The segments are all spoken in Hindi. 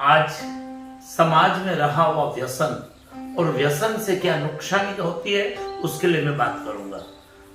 आज समाज में रहा हुआ व्यसन और व्यसन से क्या नुकसानी होती है उसके लिए मैं बात करूंगा।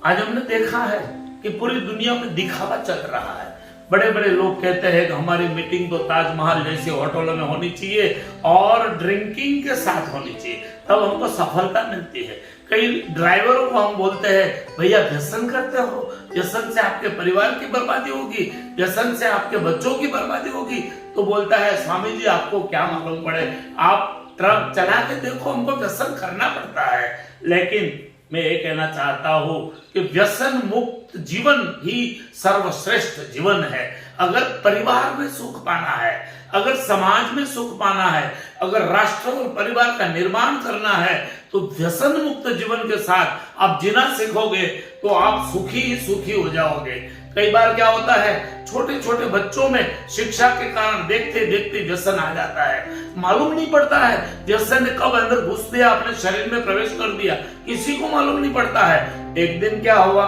आज हमने देखा है कि पूरी दुनिया में दिखावा चल रहा है। बड़े बड़े लोग कहते हैं कि हमारी मीटिंग तो ताजमहल जैसे होटलों में होनी चाहिए और ड्रिंकिंग के साथ होनी चाहिए, तब हमको सफलता मिलती है। कई ड्राइवरों को हम बोलते हैं भैया व्यसन करते हो, व्यसन से आपके परिवार की बर्बादी होगी, व्यसन से आपके बच्चों की बर्बादी होगी। तो बोलता है स्वामी जी आपको क्या मालूम पड़े, आप ट्रक चला के देखो, हमको व्यसन करना पड़ता है। लेकिन मैं ये कहना चाहता हूं कि व्यसन मुक्त जीवन ही सर्वश्रेष्ठ जीवन है। अगर परिवार में सुख पाना है, अगर समाज में सुख पाना है, अगर राष्ट्र और परिवार का निर्माण करना है, तो व्यसन मुक्त जीवन के साथ आप जीना सीखोगे तो आप सुखी ही सुखी हो जाओगे। कई बार क्या होता है, छोटे छोटे बच्चों में शिक्षा के कारण देखते देखते व्यसन आ जाता है, मालूम नहीं पड़ता है व्यसन ने कब अंदर घुस दिया, अपने शरीर में प्रवेश कर दिया, किसी को मालूम नहीं पड़ता है। एक दिन क्या हुआ,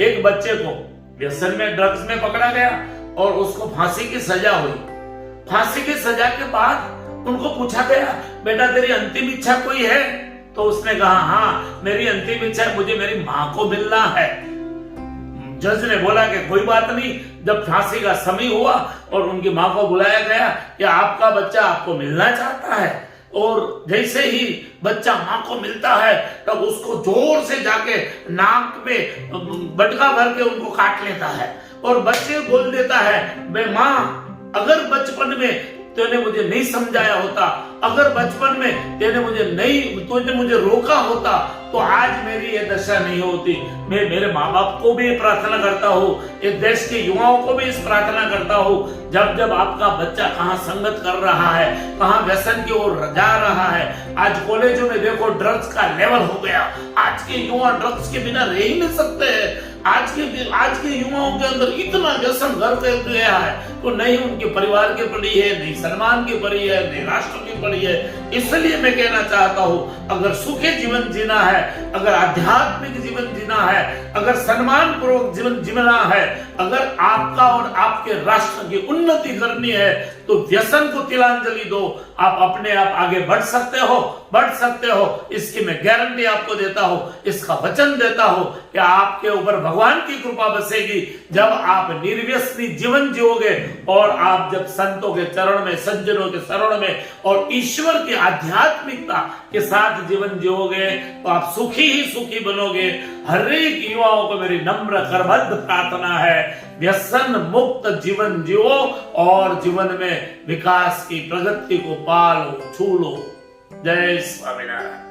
एक बच्चे को व्यसन में ड्रग्स में पकड़ा गया और उसको फांसी की सजा हुई। फांसी की सजा के बाद उनको पूछा गया बेटा तेरी अंतिम इच्छा कोई है? तो उसने कहा हाँ मेरी अंतिम इच्छा है, मुझे मेरी मां को मिलना है। जज ने बोला कि कोई बात नहीं। जब फांसी का समय हुआ और उनकी मां को बुलाया गया कि आपका बच्चा आपको मिलना चाहता है, और जैसे ही बच्चा मां को मिलता है तब उसको जोर से जाके नाक में बटका भर के उनको काट लेता है और बच्चे बोल देता है बे मां अगर बचपन में तूने मुझे नहीं समझाया होता, अगर बचपन में तूने मुझे रोका होता तो आज मेरी ये दशा नहीं होती। मैं मेरे माँ बाप को भी प्रार्थना करता हूँ, इस देश के युवाओं को भी इस प्रार्थना करता हूँ, जब जब आपका बच्चा कहाँ संगत कर रहा है, कहाँ व्यसन की ओर जा रहा है। आज कॉलेजों में देखो ड्रग्स का लेवल हो गया, आज के युवा ड्रग्स के बिना रह ही नहीं सकते हैं। आज के युवाओं के अंदर इतना व्यसन घर कर गया है, तो नहीं उनके परिवार के पड़ी है, नहीं सम्मान की पड़ी है, नहीं राष्ट्र की पड़ी है। इसलिए मैं कहना चाहता हूँ अगर सुखी जीवन जीना है, अगर आध्यात्मिक जीवन जीना है, अगर सम्मान पूर्वक जीवन जीना है, अगर आपका और आपके राष्ट्र की उन्नति करनी है तो व्यसन को तिलांजलि दो। आप अपने आप आगे बढ़ सकते हो, इसकी मैं गारंटी आपको देता हूं, इसका वचन देता हूं कि आपके ऊपर भगवान की कृपा बसेगी जब आप निर्व्यसनी जीवन जियोगे और आप जब संतों के चरण में, सज्जनों के शरण में और ईश्वर की आध्यात्मिकता के साथ जीवन जियोगे तो आप सुखी ही सुखी बनोगे। हर एक युवाओं को मेरी नम्र करबद्ध प्रार्थना है, व्यसन मुक्त जीवन जियो और जीवन में विकास की प्रगति को पालो, छू लो। जय स्वामीनारायण।